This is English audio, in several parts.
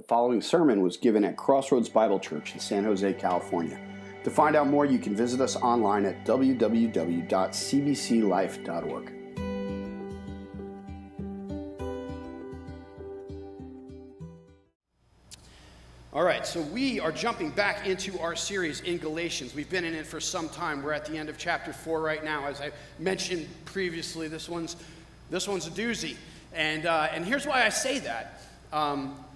following sermon was given at Crossroads Bible Church in San Jose, California. To find out more, you can visit us online at www.cbclife.org. All right, so we are jumping back into our series in Galatians. We've been in it for some time. We're at the end of chapter 4 right now. As I mentioned previously, this one's a doozy. And here's why I say that.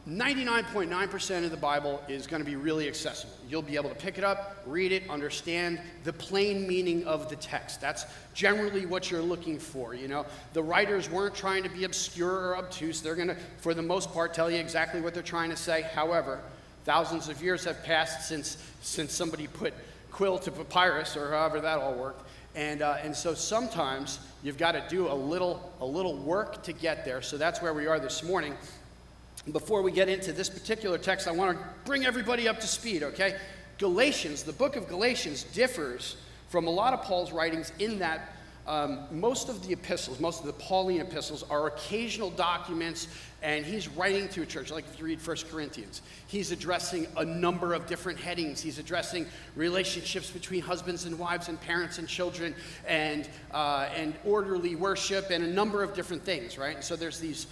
99.9% of the Bible is going to be really accessible. You'll be able to pick it up, read it, understand the plain meaning of the text. That's generally what you're looking for, you know. The writers weren't trying to be obscure or obtuse. They're going to, for the most part, tell you exactly what they're trying to say. However, thousands of years have passed since somebody put quill to papyrus, or however that all worked. And so sometimes you've got to do a little work to get there. So that's where we are this morning. Before we get into this particular text, I want to bring everybody up to speed, okay? Galatians, the book of Galatians, differs from a lot of Paul's writings in that most of the epistles, most of the Pauline epistles, are occasional documents, and he's writing to a church. Like if you read 1 Corinthians, he's addressing a number of different headings. He's addressing relationships between husbands and wives and parents and children and orderly worship and a number of different things, right? And so there's these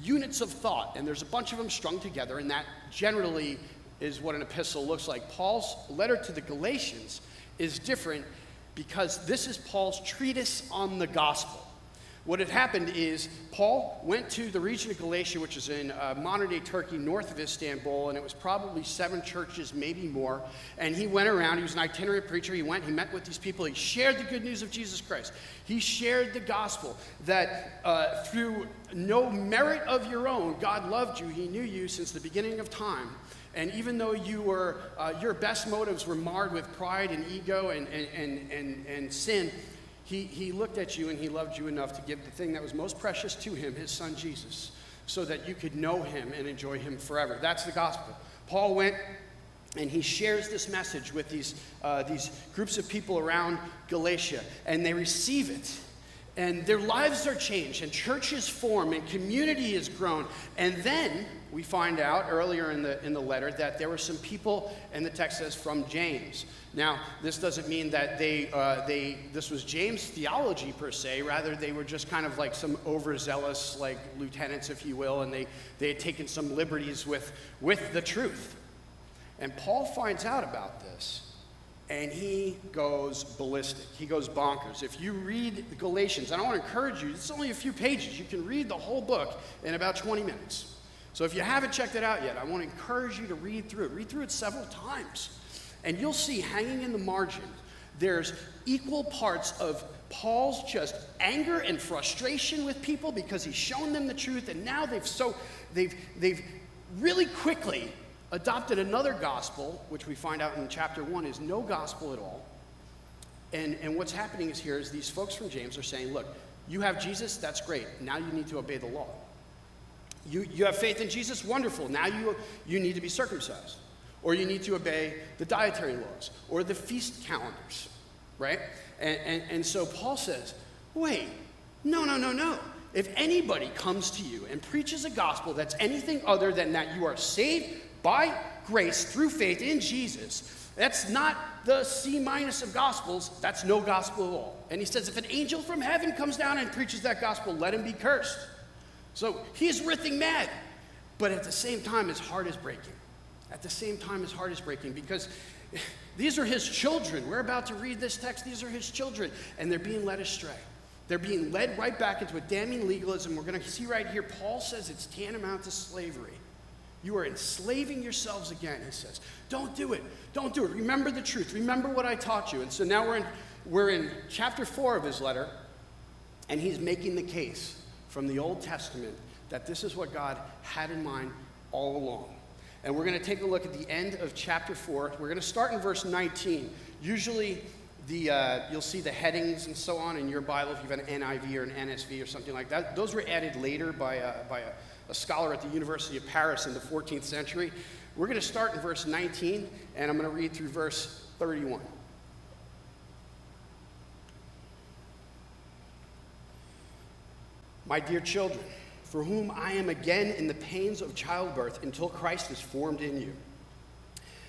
units of thought, and there's a bunch of them strung together, and that generally is what an epistle looks like. Paul's letter to the Galatians is different because this is Paul's treatise on the gospel. What had happened is Paul went to the region of Galatia, which is in modern-day Turkey, north of Istanbul, and it was probably 7 churches, maybe more. And he went around. He was an itinerant preacher. He met with these people. He shared the good news of Jesus Christ. He shared the gospel that through no merit of your own, God loved you. He knew you since the beginning of time. And even though you were, your best motives were marred with pride and ego and sin, He looked at you and he loved you enough to give the thing that was most precious to him, his son Jesus, so that you could know him and enjoy him forever. That's the gospel. Paul went and he shares this message with these groups of people around Galatia, and they receive it. And their lives are changed, and churches form, and community is grown. And then we find out earlier in the letter that there were some people, and the text says, from James. Now, this doesn't mean that this was James' theology per se. Rather, they were just kind of like some overzealous, like lieutenants, if you will, and they had taken some liberties with the truth. And Paul finds out about this. And he goes ballistic. He goes bonkers. If you read Galatians, and I want to encourage you, it's only a few pages. You can read the whole book in about 20 minutes. So if you haven't checked it out yet, I want to encourage you to read through it. Read through it several times. And you'll see hanging in the margin, there's equal parts of Paul's just anger and frustration with people because he's shown them the truth, and now they've really quickly adopted another gospel, which we find out in chapter 1 is no gospel at all. And what's happening is here is these folks from James are saying, look, you have Jesus, that's great. Now you need to obey the law. You have faith in Jesus, wonderful. Now you need to be circumcised. Or you need to obey the dietary laws or the feast calendars, right? And so Paul says, wait, no. If anybody comes to you and preaches a gospel that's anything other than that you are saved by grace through faith in Jesus, that's not the C- of gospels. That's no gospel at all. And he says, if an angel from heaven comes down and preaches that gospel, let him be cursed. So he's writhing mad. But at the same time, his heart is breaking. Because these are his children. We're about to read this text. These are his children. And they're being led astray. They're being led right back into a damning legalism. We're going to see right here, Paul says it's tantamount to slavery. You are enslaving yourselves again, he says. Don't do it. Remember the truth. Remember what I taught you. And so now we're in chapter 4 of his letter, and he's making the case from the Old Testament that this is what God had in mind all along. And we're going to take a look at the end of chapter 4. We're going to start in verse 19. Usually you'll see the headings and so on in your Bible if you have an NIV or an NSV or something like that. Those were added later by a scholar at the University of Paris in the 14th century. We're going to start in verse 19, and I'm going to read through verse 31. My dear children, for whom I am again in the pains of childbirth until Christ is formed in you.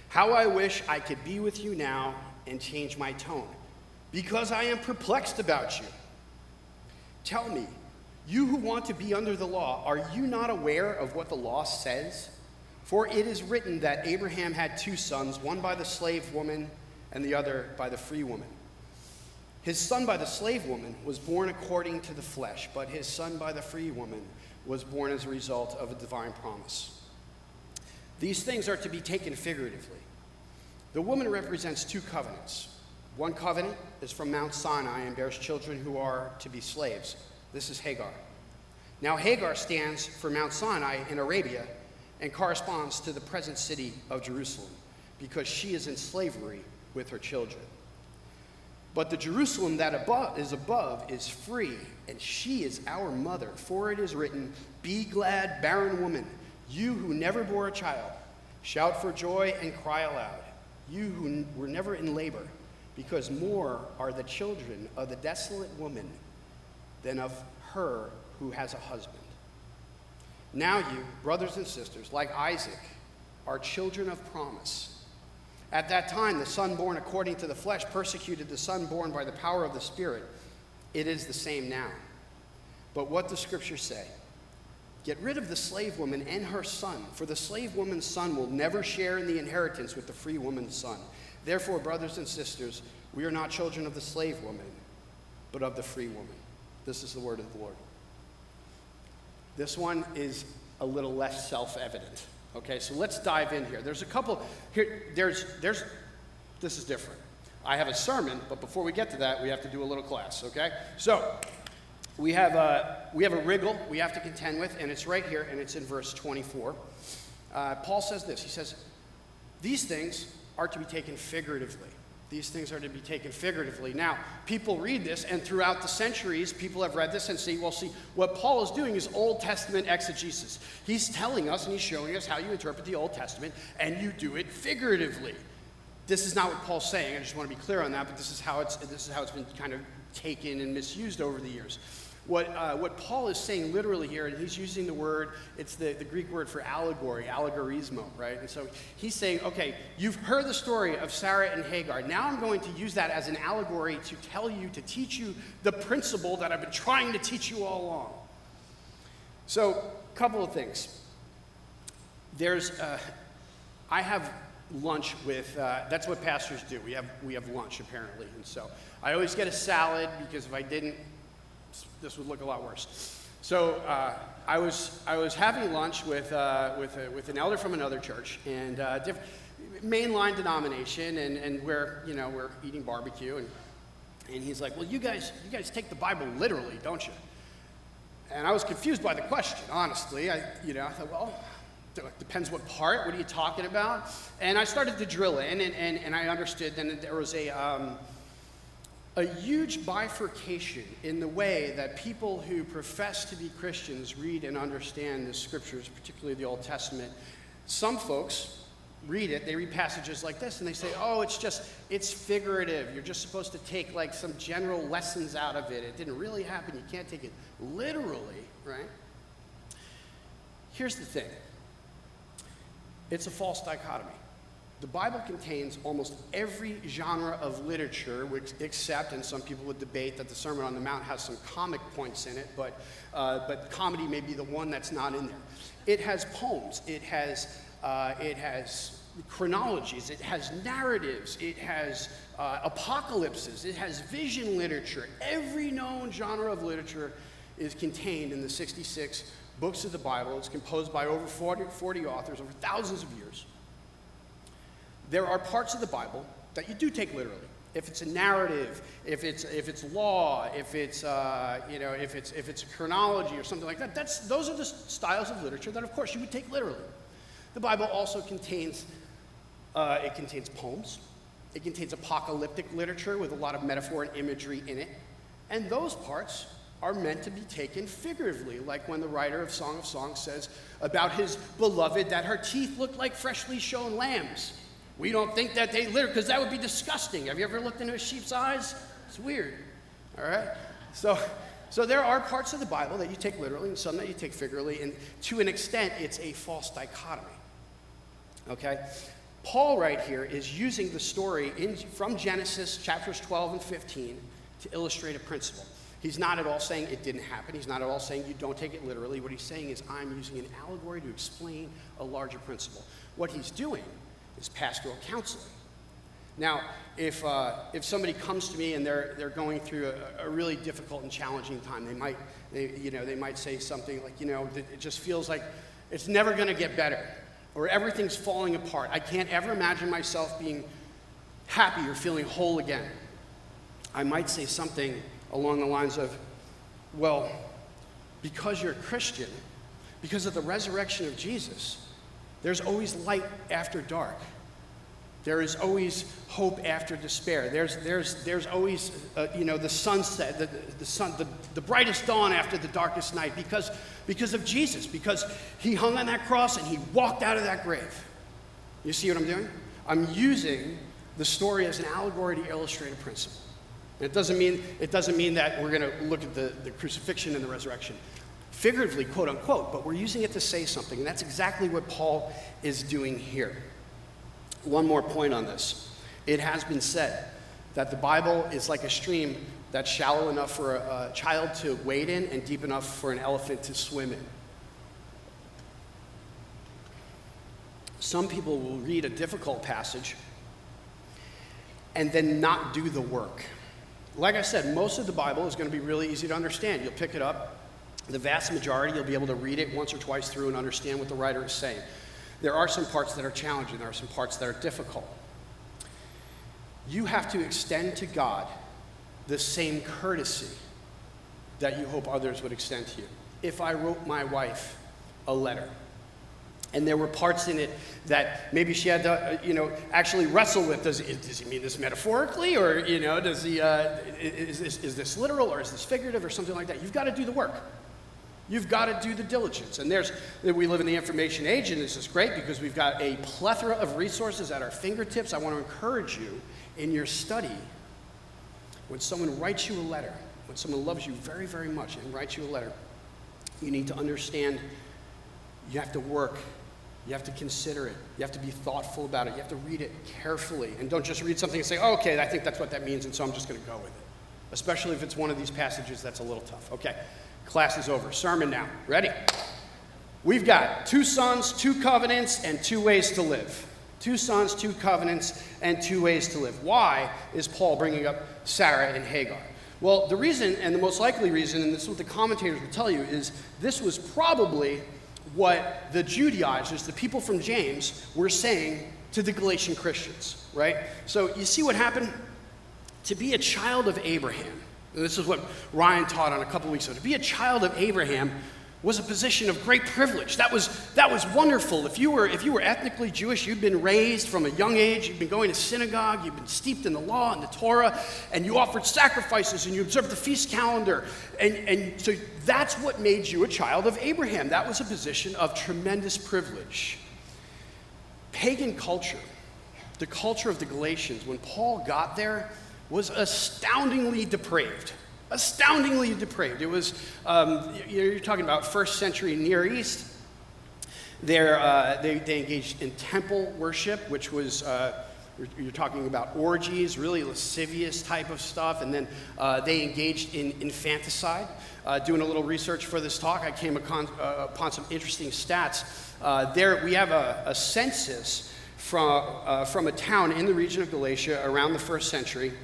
How I wish I could be with you now and change my tone, because I am perplexed about you. Tell me, you who want to be under the law, are you not aware of what the law says? For it is written that Abraham had 2 sons, one by the slave woman and the other by the free woman. His son by the slave woman was born according to the flesh, but his son by the free woman was born as a result of a divine promise. These things are to be taken figuratively. The woman represents 2 covenants. One covenant is from Mount Sinai and bears children who are to be slaves. This is Hagar. Now Hagar stands for Mount Sinai in Arabia and corresponds to the present city of Jerusalem because she is in slavery with her children. But the Jerusalem that is above is free, and she is our mother. For it is written, be glad, barren woman, you who never bore a child. Shout for joy and cry aloud, you who were never in labor, because more are the children of the desolate woman than of her who has a husband. Now you, brothers and sisters, like Isaac, are children of promise. At that time, the son born according to the flesh persecuted the son born by the power of the Spirit. It is the same now. But what does Scripture say? Get rid of the slave woman and her son, for the slave woman's son will never share in the inheritance with the free woman's son. Therefore, brothers and sisters, we are not children of the slave woman, but of the free woman. This is the word of the Lord. This one is a little less self-evident. Okay, so let's dive in here. There's a couple here. This is different. I have a sermon, but before we get to that, we have to do a little class. Okay, so we have a wriggle we have to contend with, and it's right here, and it's in verse 24. Paul says this. He says, "These things are to be taken figuratively." These things are to be taken figuratively. Now, people read this, and throughout the centuries, people have read this and see, what Paul is doing is Old Testament exegesis. He's telling us and he's showing us how you interpret the Old Testament, and you do it figuratively. This is not what Paul's saying. I just want to be clear on that, but this is how it's been kind of taken and misused over the years. What Paul is saying literally here, and he's using the word, it's the Greek word for allegory, allegorismo, right? And so he's saying, okay, you've heard the story of Sarah and Hagar. Now I'm going to use that as an allegory to tell you, to teach you the principle that I've been trying to teach you all along. So, a couple of things. I have lunch with, that's what pastors do. We have lunch, apparently. And so I always get a salad, because if I didn't, this would look a lot worse. So I was having lunch with an elder from another church, and mainline denomination, and we're eating barbecue, and he's like, well, you guys take the Bible literally, don't you? And I was confused by the question, honestly. I thought, well, it depends what part. What are you talking about? And I started to drill in, and I understood then that there was a huge bifurcation in the way that people who profess to be Christians read and understand the scriptures, particularly the Old Testament. Some folks read it, they read passages like this, and they say, oh, it's figurative. You're just supposed to take like some general lessons out of it. It didn't really happen. You can't take it literally, right? Here's the thing. It's a false dichotomy. The Bible contains almost every genre of literature, except, and some people would debate that the Sermon on the Mount has some comic points in it, but comedy may be the one that's not in there. It has poems, it has chronologies, it has narratives, it has apocalypses, it has vision literature. Every known genre of literature is contained in the 66 books of the Bible. It's composed by over 40 authors over thousands of years. There are parts of the Bible that you do take literally. If it's a narrative, if it's law, if it's a chronology or something like that, those are the styles of literature that, of course, you would take literally. The Bible also contains poems. It contains apocalyptic literature with a lot of metaphor and imagery in it, and those parts are meant to be taken figuratively, like when the writer of Song of Songs says about his beloved that her teeth look like freshly shorn lambs. We don't think that they literally, because that would be disgusting. Have you ever looked into a sheep's eyes? It's weird, all right? So So there are parts of the Bible that you take literally and some that you take figuratively, and to an extent, it's a false dichotomy. Okay? Paul right here is using the story from Genesis chapters 12 and 15 to illustrate a principle. He's not at all saying it didn't happen. He's not at all saying you don't take it literally. What he's saying is I'm using an allegory to explain a larger principle. What he's doing is pastoral counseling. Now, if somebody comes to me and they're going through a really difficult and challenging time, they might say something like, it just feels like it's never going to get better, or everything's falling apart. I can't ever imagine myself being happy or feeling whole again. I might say something along the lines of, well, because you're a Christian, because of the resurrection of Jesus, there's always light after dark. There is always hope after despair. There's always, the sunset, the brightest dawn after the darkest night because of Jesus, because he hung on that cross and he walked out of that grave. You see what I'm doing? I'm using the story as an allegory to illustrate a principle. It doesn't mean that we're going to look at the crucifixion and the resurrection figuratively, quote unquote, but we're using it to say something, and that's exactly what Paul is doing here. One more point on this. It has been said that the Bible is like a stream that's shallow enough for a child to wade in and deep enough for an elephant to swim in. Some people will read a difficult passage and then not do the work. Like I said, most of the Bible is going to be really easy to understand. You'll pick it up. The vast majority, you'll be able to read it once or twice through and understand what the writer is saying. There are some parts that are challenging. There are some parts that are difficult. You have to extend to God the same courtesy that you hope others would extend to you. If I wrote my wife a letter, and there were parts in it that maybe she had to, actually wrestle with. Does he mean this metaphorically, or does he? Is this literal, or is this figurative, or something like that? You've got to do the work. You've got to do the diligence. And we live in the information age, and this is great because we've got a plethora of resources at our fingertips. I want to encourage you in your study, when someone writes you a letter, when someone loves you very, very much and writes you a letter, you need to understand you have to work. You have to consider it. You have to be thoughtful about it. You have to read it carefully. And don't just read something and say, oh, okay, I think that's what that means, and so I'm just going to go with it. Especially if it's one of these passages that's a little tough. Okay. Class is over. Sermon now. Ready? We've got 2 sons, 2 covenants, and 2 ways to live. 2 sons, 2 covenants, and 2 ways to live. Why is Paul bringing up Sarah and Hagar? Well, the reason, and the most likely reason, and this is what the commentators will tell you, is this was probably what the Judaizers, the people from James, were saying to the Galatian Christians, right? So you see what happened? To be a child of Abraham, and this is what Ryan taught on a couple weeks ago. To be a child of Abraham was a position of great privilege. That was wonderful. If you were ethnically Jewish, you'd been raised from a young age, you'd been going to synagogue, you'd been steeped in the law and the Torah, and you offered sacrifices and you observed the feast calendar. And so that's what made you a child of Abraham. That was a position of tremendous privilege. Pagan culture, the culture of the Galatians, when Paul got there, was astoundingly depraved. Astoundingly depraved. It was, you're talking about first century Near East. They engaged in temple worship, which was, you're talking about orgies, really lascivious type of stuff. And then they engaged in infanticide. Doing a little research for this talk, I came upon some interesting stats. There we have a census from a town in the region of Galatia around the first century,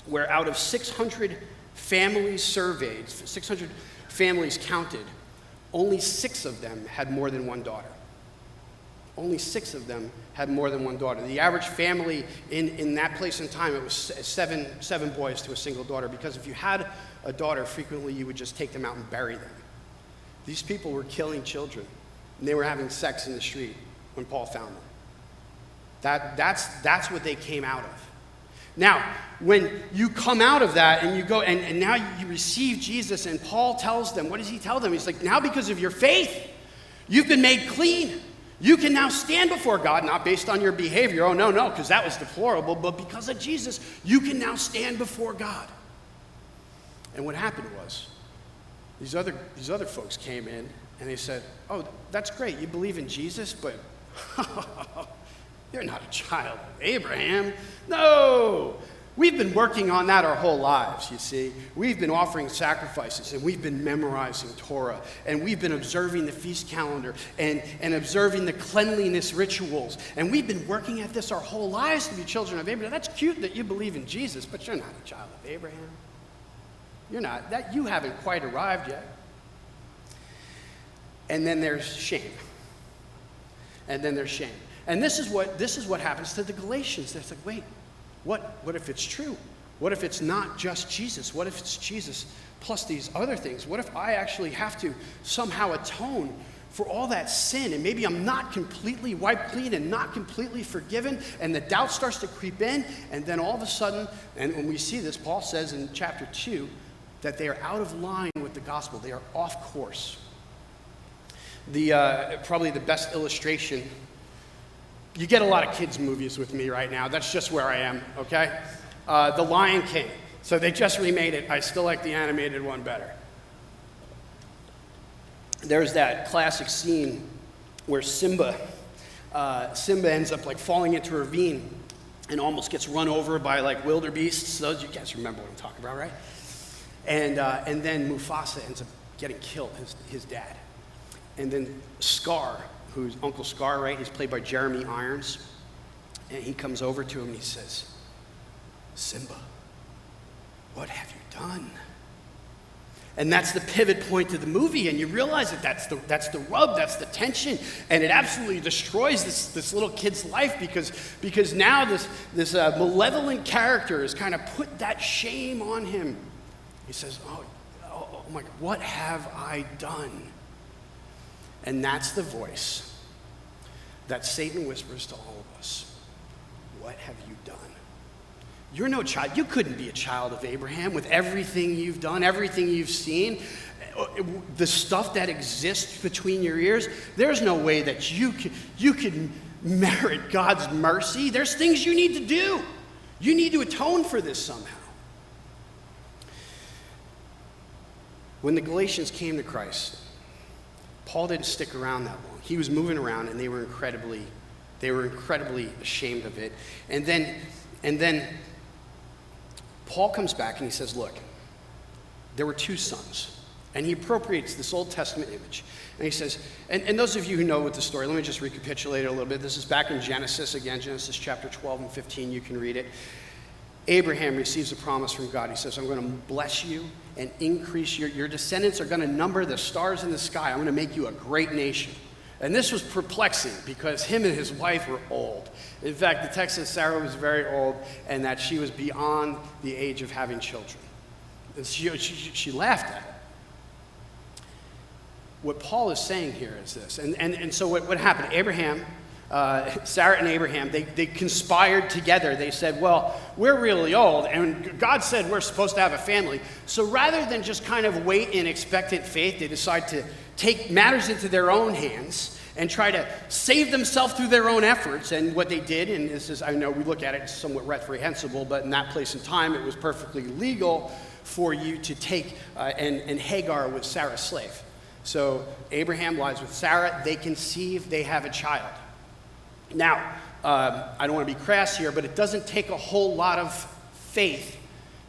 where out of 600 families surveyed, 600 families counted, only 6 of them had more than one daughter. Only 6 of them had more than one daughter. The average family in that place and time, it was seven boys to a single daughter, because if you had a daughter, frequently you would just take them out and bury them. These people were killing children, and they were having sex in the street when Paul found them. That's what they came out of. Now, when you come out of that and you go, and now you receive Jesus, and Paul tells them, what does he tell them? He's like, now because of your faith, you've been made clean. You can now stand before God, not based on your behavior. Oh, no, because that was deplorable. But because of Jesus, you can now stand before God. And what happened was, these other folks came in and they said, oh, that's great, you believe in Jesus, but you're not a child of Abraham. No, we've been working on that our whole lives, you see. We've been offering sacrifices, and we've been memorizing Torah, and we've been observing the feast calendar, and observing the cleanliness rituals, and we've been working at this our whole lives to be children of Abraham. That's cute that you believe in Jesus, but you're not a child of Abraham. You're not. That you haven't quite arrived yet. And then there's shame. And then there's shame. And this is what happens to the Galatians. They're like, wait, what if it's true? What if it's not just Jesus? What if it's Jesus plus these other things? What if I actually have to somehow atone for all that sin, and maybe I'm not completely wiped clean and not completely forgiven, and the doubt starts to creep in, and then all of a sudden, and when we see this, Paul says in chapter 2 that they are out of line with the gospel. They are off course. Probably the best illustration, you get a lot of kids' movies with me right now. That's just where I am, okay? The Lion King. So they just remade it. I still like the animated one better. There's that classic scene where Simba ends up like falling into a ravine and almost gets run over by like wildebeests. Those you guys remember what I'm talking about, right? And then Mufasa ends up getting killed, his dad. And then Scar, who's Uncle Scar, right? He's played by Jeremy Irons. And he comes over to him and he says, Simba, what have you done? And that's the pivot point to the movie, and you realize that that's the rub, that's the tension, and it absolutely destroys this little kid's life because now this malevolent character has kind of put that shame on him. He says, oh my God, what have I done? And that's the voice that Satan whispers to all of us. What have you done? You're no child. You couldn't be a child of Abraham with everything you've done, everything you've seen, the stuff that exists between your ears. There's no way that you could merit God's mercy. There's things you need to do. You need to atone for this somehow. When the Galatians came to Christ, Paul didn't stick around that long. He was moving around, and they were incredibly ashamed of it. And then Paul comes back and he says, look, there were two sons. And he appropriates this Old Testament image. And he says, and those of you who know what the story, let me just recapitulate it a little bit. This is back in Genesis, again, Genesis chapter 12 and 15, you can read it. Abraham receives a promise from God. He says, I'm going to bless you and increase your descendants are going to number the stars in the sky. I'm going to make you a great nation. And this was perplexing because him and his wife were old. In fact, the text says Sarah was very old and that she was beyond the age of having children. And she laughed at it. What Paul is saying here is this. And so what happened? Sarah and Abraham, they conspired together. They said, well, we're really old, and God said we're supposed to have a family. So rather than just kind of wait in expectant faith, they decide to take matters into their own hands and try to save themselves through their own efforts. And what they did, and this is, I know we look at it as somewhat reprehensible, but in that place and time, it was perfectly legal for you to take, and Hagar was Sarah's slave. So Abraham lies with Sarah, they conceive, they have a child. Now, I don't want to be crass here, but it doesn't take a whole lot of faith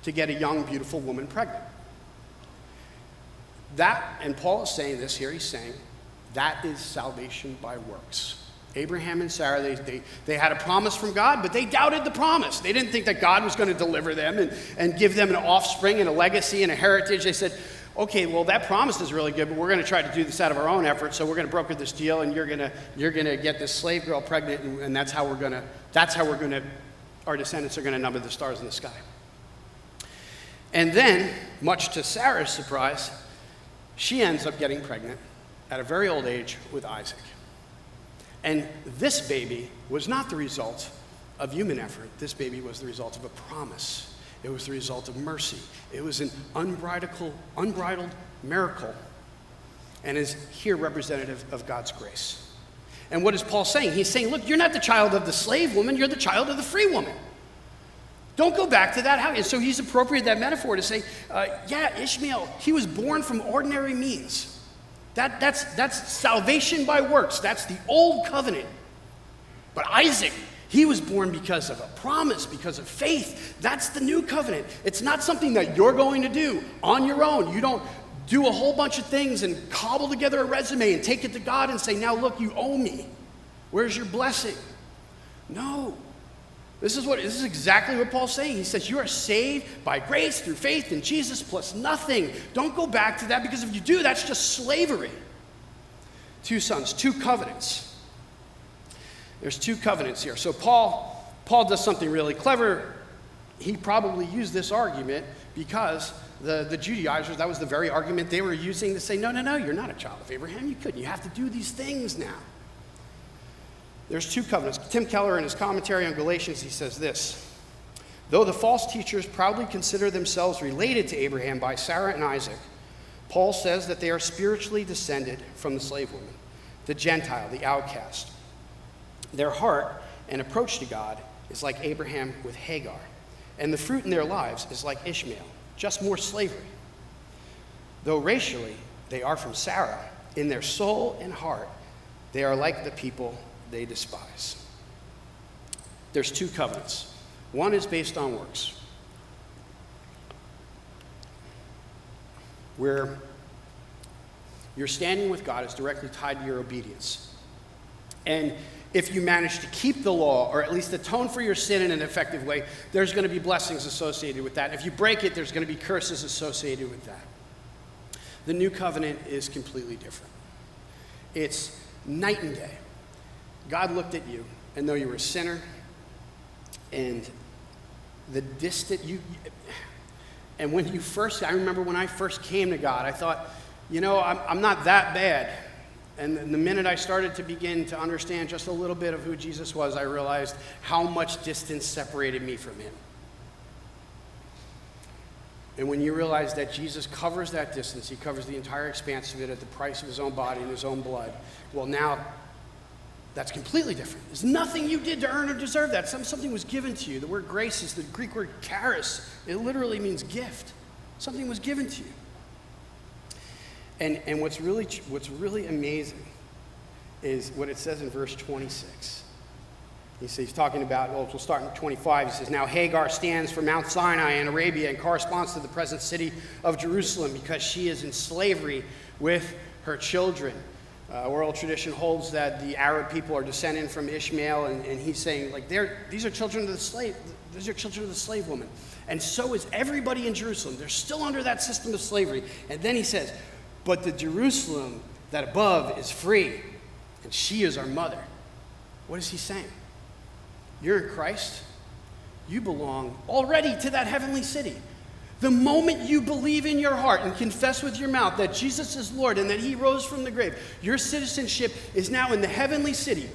to get a young, beautiful woman pregnant. That, and Paul is saying this here, he's saying, that is salvation by works. Abraham and Sarah, they had a promise from God, but they doubted the promise. They didn't think that God was going to deliver them and give them an offspring and a legacy and a heritage. They said, okay, well, that promise is really good, but we're going to try to do this out of our own efforts, so we're going to broker this deal, and you're going to get this slave girl pregnant, and that's how our descendants are going to number the stars in the sky. And then, much to Sarah's surprise, she ends up getting pregnant at a very old age with Isaac. And this baby was not the result of human effort. This baby was the result of a promise. It was the result of mercy. It was an unbridled miracle, and is here representative of God's grace. And what is Paul saying? He's saying, look, you're not the child of the slave woman, you're the child of the free woman. Don't go back to that. And so he's appropriated that metaphor to say, Ishmael, he was born from ordinary means. That's salvation by works. That's the old covenant. But Isaac, he was born because of a promise, because of faith. That's the new covenant. It's not something that you're going to do on your own. You don't do a whole bunch of things and cobble together a resume and take it to God and say, now look, you owe me. Where's your blessing? No. This is exactly what Paul's saying. He says you are saved by grace through faith in Jesus plus nothing. Don't go back to that, because if you do, that's just slavery. 2 sons, 2 covenants. There's 2 covenants here. So Paul does something really clever. He probably used this argument because the Judaizers, that was the very argument they were using to say, no, you're not a child of Abraham. You couldn't. You have to do these things now. There's 2 covenants. Tim Keller, in his commentary on Galatians, he says this: though the false teachers proudly consider themselves related to Abraham by Sarah and Isaac, Paul says that they are spiritually descended from the slave woman, the Gentile, the outcast. Their heart and approach to God is like Abraham with Hagar, and the fruit in their lives is like Ishmael, just more slavery. Though racially they are from Sarah, in their soul and heart they are like the people they despise. There's 2 covenants. One is based on works, where your standing with God is directly tied to your obedience. And if you manage to keep the law, or at least atone for your sin in an effective way, there's going to be blessings associated with that. If you break it, there's going to be curses associated with that. The new covenant is completely different. It's night and day. God looked at you, and though you were a sinner, and and when you first, I remember when I first came to God, I thought, I'm not that bad. And the minute I started to begin to understand just a little bit of who Jesus was, I realized how much distance separated me from him. And when you realize that Jesus covers that distance, he covers the entire expanse of it at the price of his own body and his own blood, well, now that's completely different. There's nothing you did to earn or deserve that. Something was given to you. The word grace is the Greek word charis. It literally means gift. Something was given to you. And what's really amazing is what it says in verse 26. He's talking about, we'll start in 25. He says, now Hagar stands for Mount Sinai in Arabia and corresponds to the present city of Jerusalem because she is in slavery with her children. Oral tradition holds that the Arab people are descended from Ishmael, and he's saying, these are children of the slave. These are children of the slave woman. And so is everybody in Jerusalem. They're still under that system of slavery. And then he says, but the Jerusalem that above is free, and she is our mother. What is he saying? You're in Christ. You belong already to that heavenly city. The moment you believe in your heart and confess with your mouth that Jesus is Lord and that he rose from the grave, your citizenship is now in the heavenly city.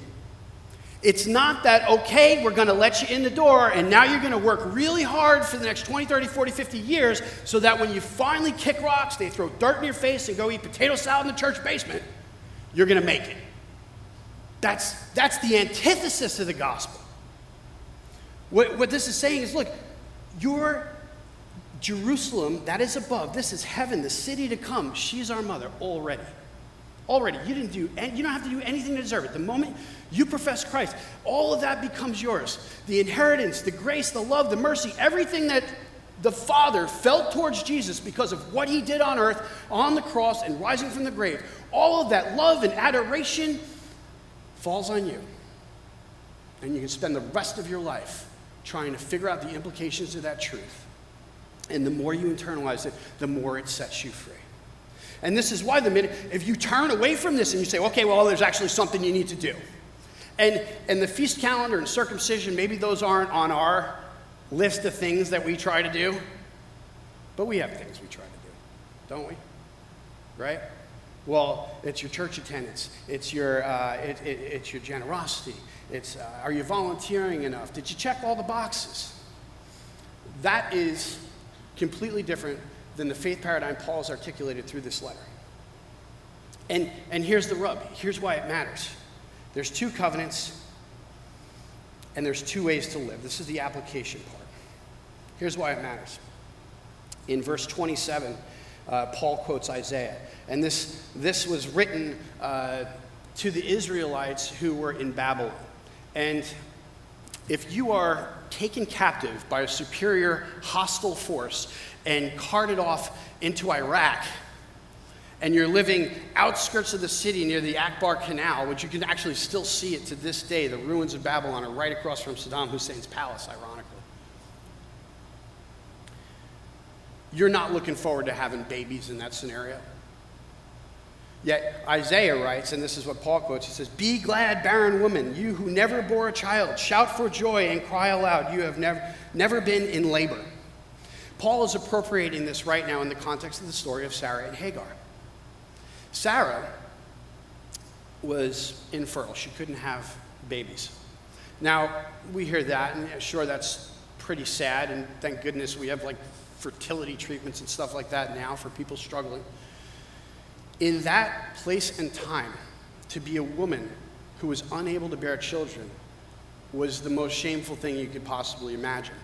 It's not that, okay, we're going to let you in the door and now you're going to work really hard for the next 20, 30, 40, 50 years so that when you finally kick rocks, they throw dirt in your face and go eat potato salad in the church basement, you're going to make it. That's the antithesis of the gospel. What this is saying is, look, your Jerusalem, that is above, this is heaven, the city to come. She's our mother already. Already. You don't have to do anything to deserve it. The moment you profess Christ, all of that becomes yours. The inheritance, the grace, the love, the mercy, everything that the Father felt towards Jesus because of what he did on earth, on the cross, and rising from the grave, all of that love and adoration falls on you. And you can spend the rest of your life trying to figure out the implications of that truth. And the more you internalize it, the more it sets you free. And this is why if you turn away from this and you say, okay, well, there's actually something you need to do. And the feast calendar and circumcision, maybe those aren't on our list of things that we try to do. But we have things we try to do, don't we? Right? Well, it's your church attendance. It's your generosity. It's are you volunteering enough? Did you check all the boxes? That is completely different than the faith paradigm Paul's articulated through this letter. And here's the rub. Here's why it matters. There's 2 covenants, and there's 2 ways to live. This is the application part. Here's why it matters. In verse 27, Paul quotes Isaiah. And this was written to the Israelites who were in Babylon. And if you are taken captive by a superior hostile force and carted off into Iraq, and you're living outskirts of the city near the Akbar Canal, which you can actually still see it to this day, the ruins of Babylon are right across from Saddam Hussein's palace, ironically. You're not looking forward to having babies in that scenario. Yet Isaiah writes, and this is what Paul quotes, he says, "Be glad, barren woman, you who never bore a child. Shout for joy and cry aloud, you have never been in labor." Paul is appropriating this right now in the context of the story of Sarah and Hagar. Sarah was infertile. She couldn't have babies. Now, we hear that, and sure, that's pretty sad, and thank goodness we have like fertility treatments and stuff like that now for people struggling. In that place and time, to be a woman who was unable to bear children was the most shameful thing you could possibly imagine.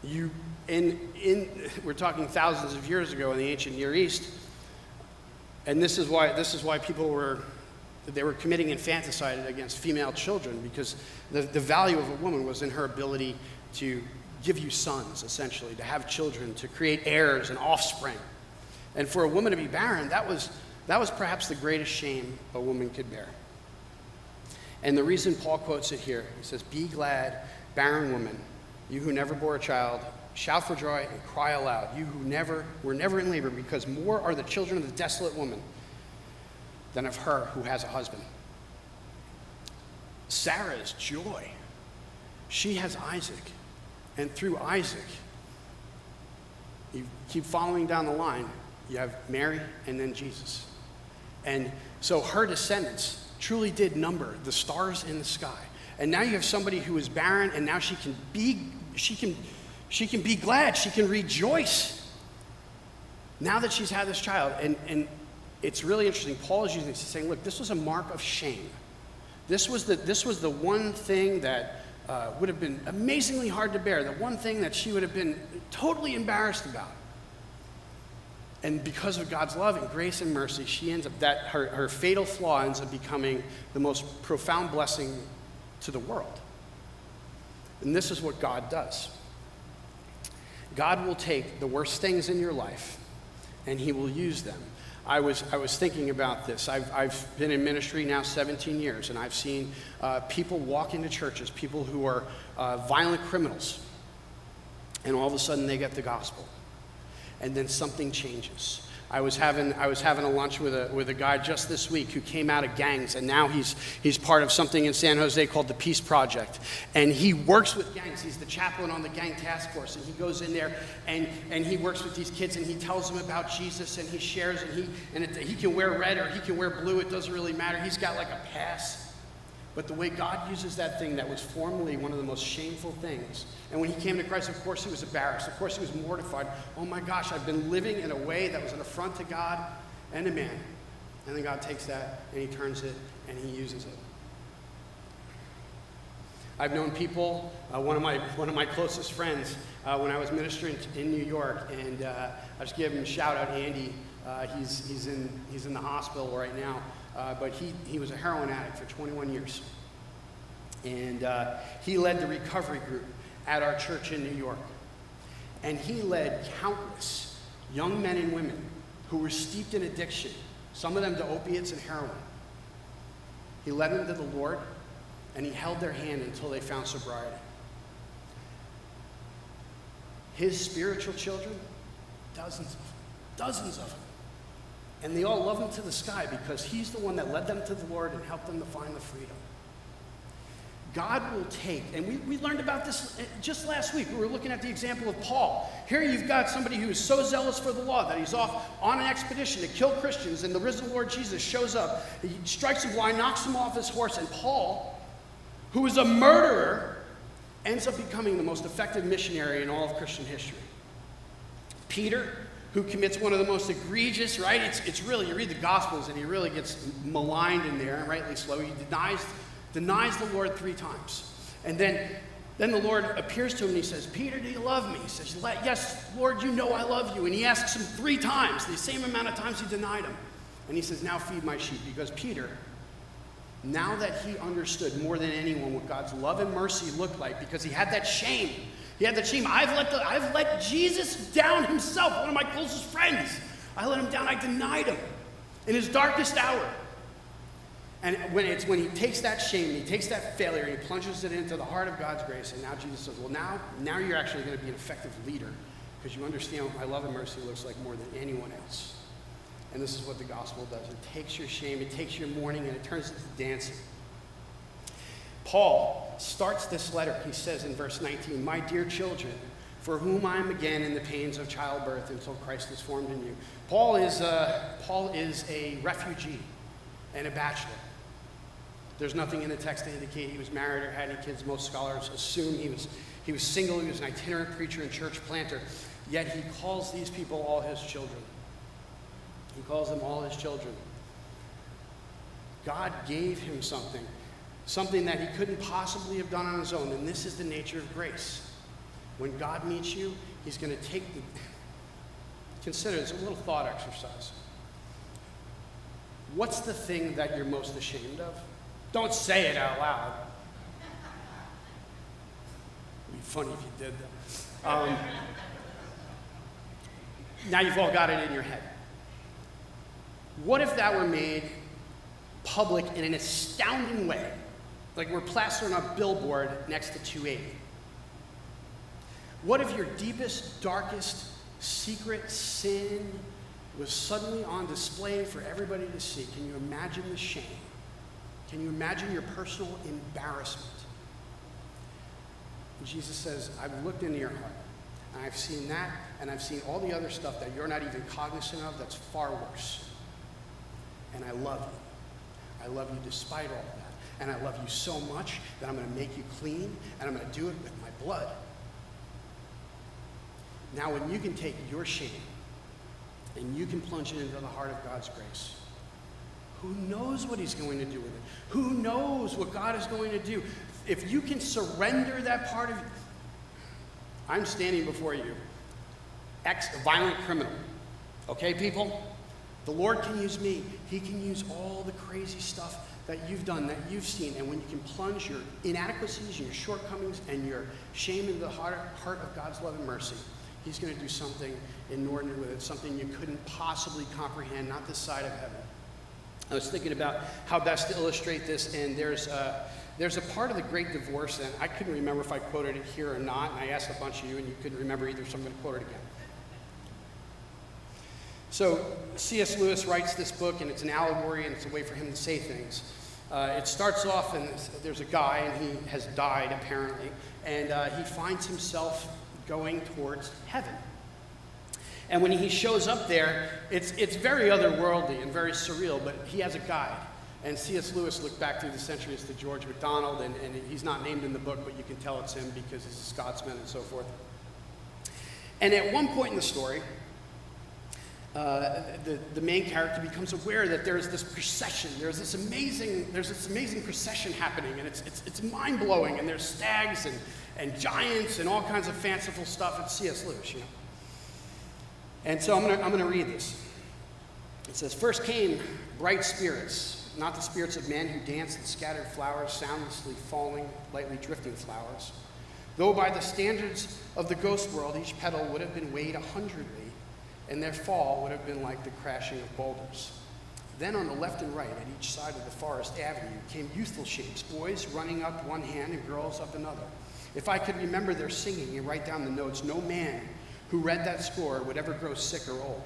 We're talking thousands of years ago in the ancient Near East, and this is why people were committing infanticide against female children, because the value of a woman was in her ability to give you sons, essentially, to have children, to create heirs and offspring. And for a woman to be barren, that was perhaps the greatest shame a woman could bear. And the reason Paul quotes it here, he says, "Be glad, barren woman, you who never bore a child, shout for joy and cry aloud, you who were never in labor, because more are the children of the desolate woman than of her who has a husband." Sarah's joy. She has Isaac. And through Isaac, you keep following down the line, you have Mary and then Jesus. And so her descendants truly did number the stars in the sky. And now you have somebody who is barren, and now she can be glad, she can rejoice now that she's had this child. And it's really interesting. Paul is using this, he's saying, look, this was a mark of shame. This was the one thing that would have been amazingly hard to bear, the one thing that she would have been totally embarrassed about. And because of God's love and grace and mercy, she ends up, her fatal flaw ends up becoming the most profound blessing to the world. And this is what God does. God will take the worst things in your life, and he will use them. I was thinking about this. I've been in ministry now 17 years, and I've seen people walk into churches, people who are violent criminals, and all of a sudden they get the gospel, and then something changes. I was having a lunch with a guy just this week who came out of gangs, and now he's part of something in San Jose called the Peace Project, and he works with gangs. He's the chaplain on the gang task force, and he goes in there and he works with these kids, and he tells them about Jesus, and he shares, and he can wear red or he can wear blue. It doesn't really matter. He's got like a pass. But the way God uses that thing that was formerly one of the most shameful things, and when he came to Christ, of course he was embarrassed, of course he was mortified. Oh my gosh, I've been living in a way that was an affront to God and to man. And then God takes that and he turns it and he uses it. I've known people, one of my closest friends, when I was ministering in New York, and I just give him a shout out, Andy. He's in the hospital right now. But he was a heroin addict for 21 years. And he led the recovery group at our church in New York. And he led countless young men and women who were steeped in addiction, some of them to opiates and heroin. He led them to the Lord, and he held their hand until they found sobriety. His spiritual children, dozens of them. And they all love him to the sky because he's the one that led them to the Lord and helped them to find the freedom. God will take, and we learned about this just last week. We were looking at the example of Paul. Here you've got somebody who is so zealous for the law that he's off on an expedition to kill Christians, and the risen Lord Jesus shows up. He strikes him blind, knocks him off his horse, and Paul, who is a murderer, ends up becoming the most effective missionary in all of Christian history. Peter, who commits one of the most egregious, right? It's really, you read the Gospels and he really gets maligned in there, and rightly so. He denies the Lord 3 times. And then Then the Lord appears to him and he says, Peter, do you love me? He says, yes, Lord, you know I love you. And he asks him 3 times, the same amount of times he denied him. And he says, now feed my sheep. Because Peter, now that he understood more than anyone what God's love and mercy looked like, because he had that shame. He had that shame. I've let Jesus down himself, one of my closest friends. I let him down. I denied him in his darkest hour. And when he takes that shame, and he takes that failure, and he plunges it into the heart of God's grace, and now Jesus says, well, now you're actually going to be an effective leader because you understand what my love and mercy looks like more than anyone else. And this is what the gospel does. It takes your shame, it takes your mourning, and it turns it into dancing. Paul starts this letter. He says in verse 19, my dear children, for whom I am again in the pains of childbirth until Christ is formed in you. Paul is a refugee and a bachelor. There's nothing in the text to indicate he was married or had any kids. Most scholars assume he was single. He was an itinerant preacher and church planter. Yet he calls these people all his children. He calls them all his children. God gave him something that he couldn't possibly have done on his own. And this is the nature of grace. When God meets you, he's going to consider this a little thought exercise. What's the thing that you're most ashamed of? Don't say it out loud. It'd be funny if you did that. Now you've all got it in your head. What if that were made public in an astounding way? Like we're plastered on a billboard next to 280. What if your deepest, darkest, secret sin was suddenly on display for everybody to see? Can you imagine the shame? Can you imagine your personal embarrassment? And Jesus says, I've looked into your heart, and I've seen that, and I've seen all the other stuff that you're not even cognizant of that's far worse. And I love you. I love you despite all of that. And I love you so much that I'm going to make you clean, and I'm going to do it with my blood. Now, when you can take your shame and you can plunge it into the heart of God's grace, who knows what he's going to do with it? Who knows what God is going to do? If you can surrender that part of you, I'm standing before you, ex-violent criminal. Okay, people? The Lord can use me. He can use all the crazy stuff that you've done, that you've seen. And when you can plunge your inadequacies and your shortcomings and your shame into the heart of God's love and mercy, he's going to do something inordinate with it, something you couldn't possibly comprehend, not this side of heaven. I was thinking about how best to illustrate this, and there's a part of the Great Divorce, and I couldn't remember if I quoted it here or not, and I asked a bunch of you, and you couldn't remember either, so I'm going to quote it again. So C.S. Lewis writes this book, and it's an allegory, and it's a way for him to say things. It starts off, and there's a guy, and he has died, apparently, and he finds himself going towards heaven. And when he shows up there, it's very otherworldly and very surreal, but he has a guide. And C.S. Lewis looked back through the centuries to George MacDonald, and he's not named in the book, but you can tell it's him because he's a Scotsman and so forth. And at one point in the story, the main character becomes aware that there's this procession, there's this amazing procession happening, and it's mind-blowing, and there's stags and giants and all kinds of fanciful stuff. It's C.S. Lewis, you know. And so I'm going to read this. It says, first came bright spirits, not the spirits of men who danced and scattered flowers, soundlessly falling, lightly drifting flowers. Though by the standards of the ghost world, each petal would have been weighed 100 weight, and their fall would have been like the crashing of boulders. Then on the left and right, at each side of the forest avenue, came youthful shapes, boys running up one hand and girls up another. If I could remember their singing and write down the notes, no man who read that score would ever grow sick or old.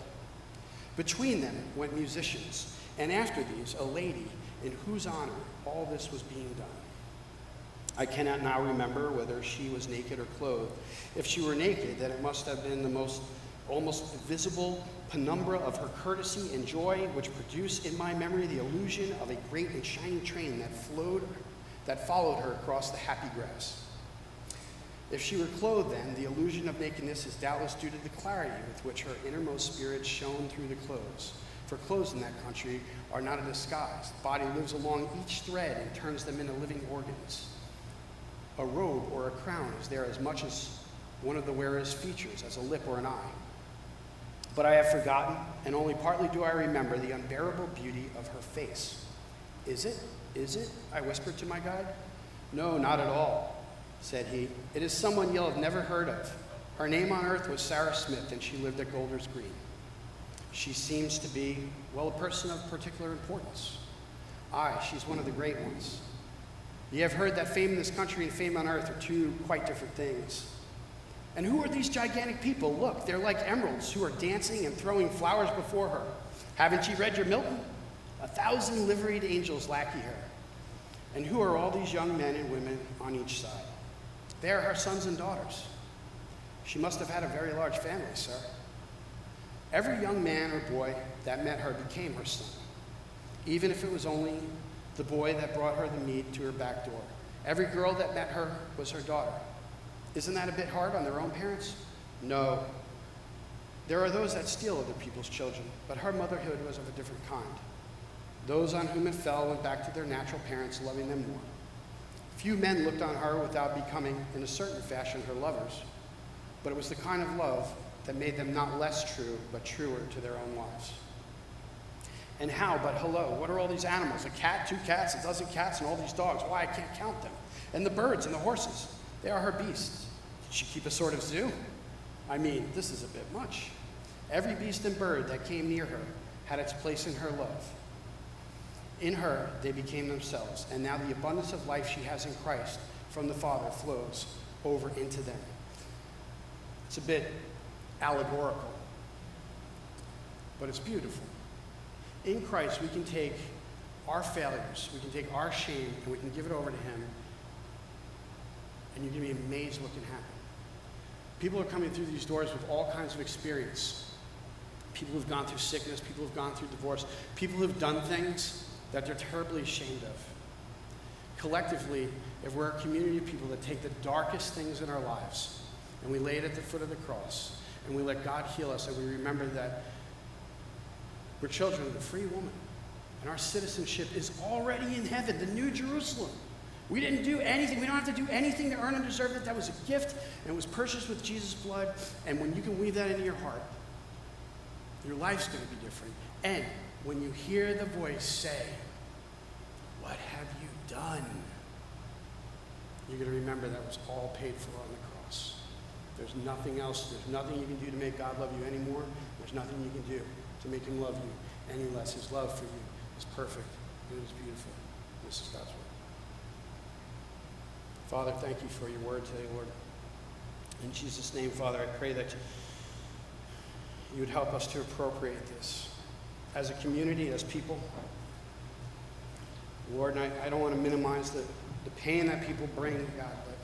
Between them went musicians, and after these, a lady in whose honor all this was being done. I cannot now remember whether she was naked or clothed. If she were naked, then it must have been the most almost visible penumbra of her courtesy and joy, which produced in my memory the illusion of a great and shining train that followed her across the happy grass. If she were clothed, then, the illusion of nakedness is doubtless due to the clarity with which her innermost spirit shone through the clothes. For clothes in that country are not a disguise. The body lives along each thread and turns them into living organs. A robe or a crown is there as much as one of the wearer's features, as a lip or an eye. But I have forgotten, and only partly do I remember, the unbearable beauty of her face. Is it? Is it? I whispered to my guide. No, not at all, said he. It is someone you'll have never heard of. Her name on earth was Sarah Smith, and she lived at Golders Green. She seems to be, well, a person of particular importance. Aye, she's one of the great ones. You have heard that fame in this country and fame on earth are two quite different things. And who are these gigantic people? Look, they're like emeralds who are dancing and throwing flowers before her. Haven't you read your Milton? 1,000 liveried angels lackey her. And who are all these young men and women on each side? They are her sons and daughters. She must have had a very large family, sir. Every young man or boy that met her became her son, even if it was only the boy that brought her the meat to her back door. Every girl that met her was her daughter. Isn't that a bit hard on their own parents? No. There are those that steal other people's children, but her motherhood was of a different kind. Those on whom it fell went back to their natural parents, loving them more. Few men looked on her without becoming, in a certain fashion, her lovers, but it was the kind of love that made them not less true, but truer to their own lives. And how, but hello, what are all these animals? A cat, 2 cats, a dozen cats, and all these dogs? Why, I can't count them. And the birds and the horses, they are her beasts. Did she keep a sort of zoo? I mean, this is a bit much. Every beast and bird that came near her had its place in her love. In her, they became themselves, and now the abundance of life she has in Christ from the Father flows over into them. It's a bit allegorical, but it's beautiful. In Christ, we can take our failures, we can take our shame, and we can give it over to Him, and you're going to be amazed what can happen. People are coming through these doors with all kinds of experience. People who've gone through sickness, people who've gone through divorce, people who've done things that they're terribly ashamed of. Collectively, if we're a community of people that take the darkest things in our lives and we lay it at the foot of the cross and we let God heal us and we remember that we're children of the free woman and our citizenship is already in heaven, the New Jerusalem. We didn't do anything. We don't have to do anything to earn and deserve it. That was a gift and it was purchased with Jesus' blood. And when you can weave that into your heart, your life's going to be different. And when you hear the voice say, "What have you done?" you're going to remember that was all paid for on the cross. There's nothing else. There's nothing you can do to make God love you anymore. There's nothing you can do to make Him love you any less. His love for you is perfect and it is beautiful. This is God's word. Father, thank you for your word today, Lord. In Jesus' name, Father, I pray that you would help us to appropriate this as a community, as people. Lord, and I don't want to minimize the pain that people bring, God, but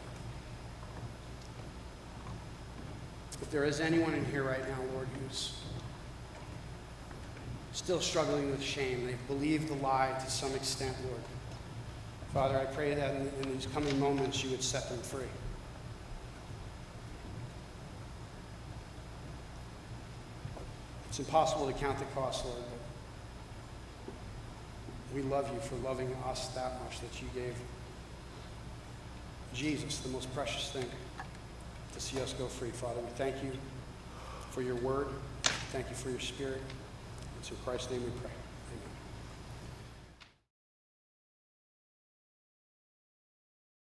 if there is anyone in here right now, Lord, who's still struggling with shame, they've believed the lie to some extent, Lord. Father, I pray that in these coming moments you would set them free. It's impossible to count the cost, Lord, but we love you for loving us that much that you gave Jesus, the most precious thing, to see us go free, Father. We thank you for your word. Thank you for your spirit. It's in Christ's name we pray.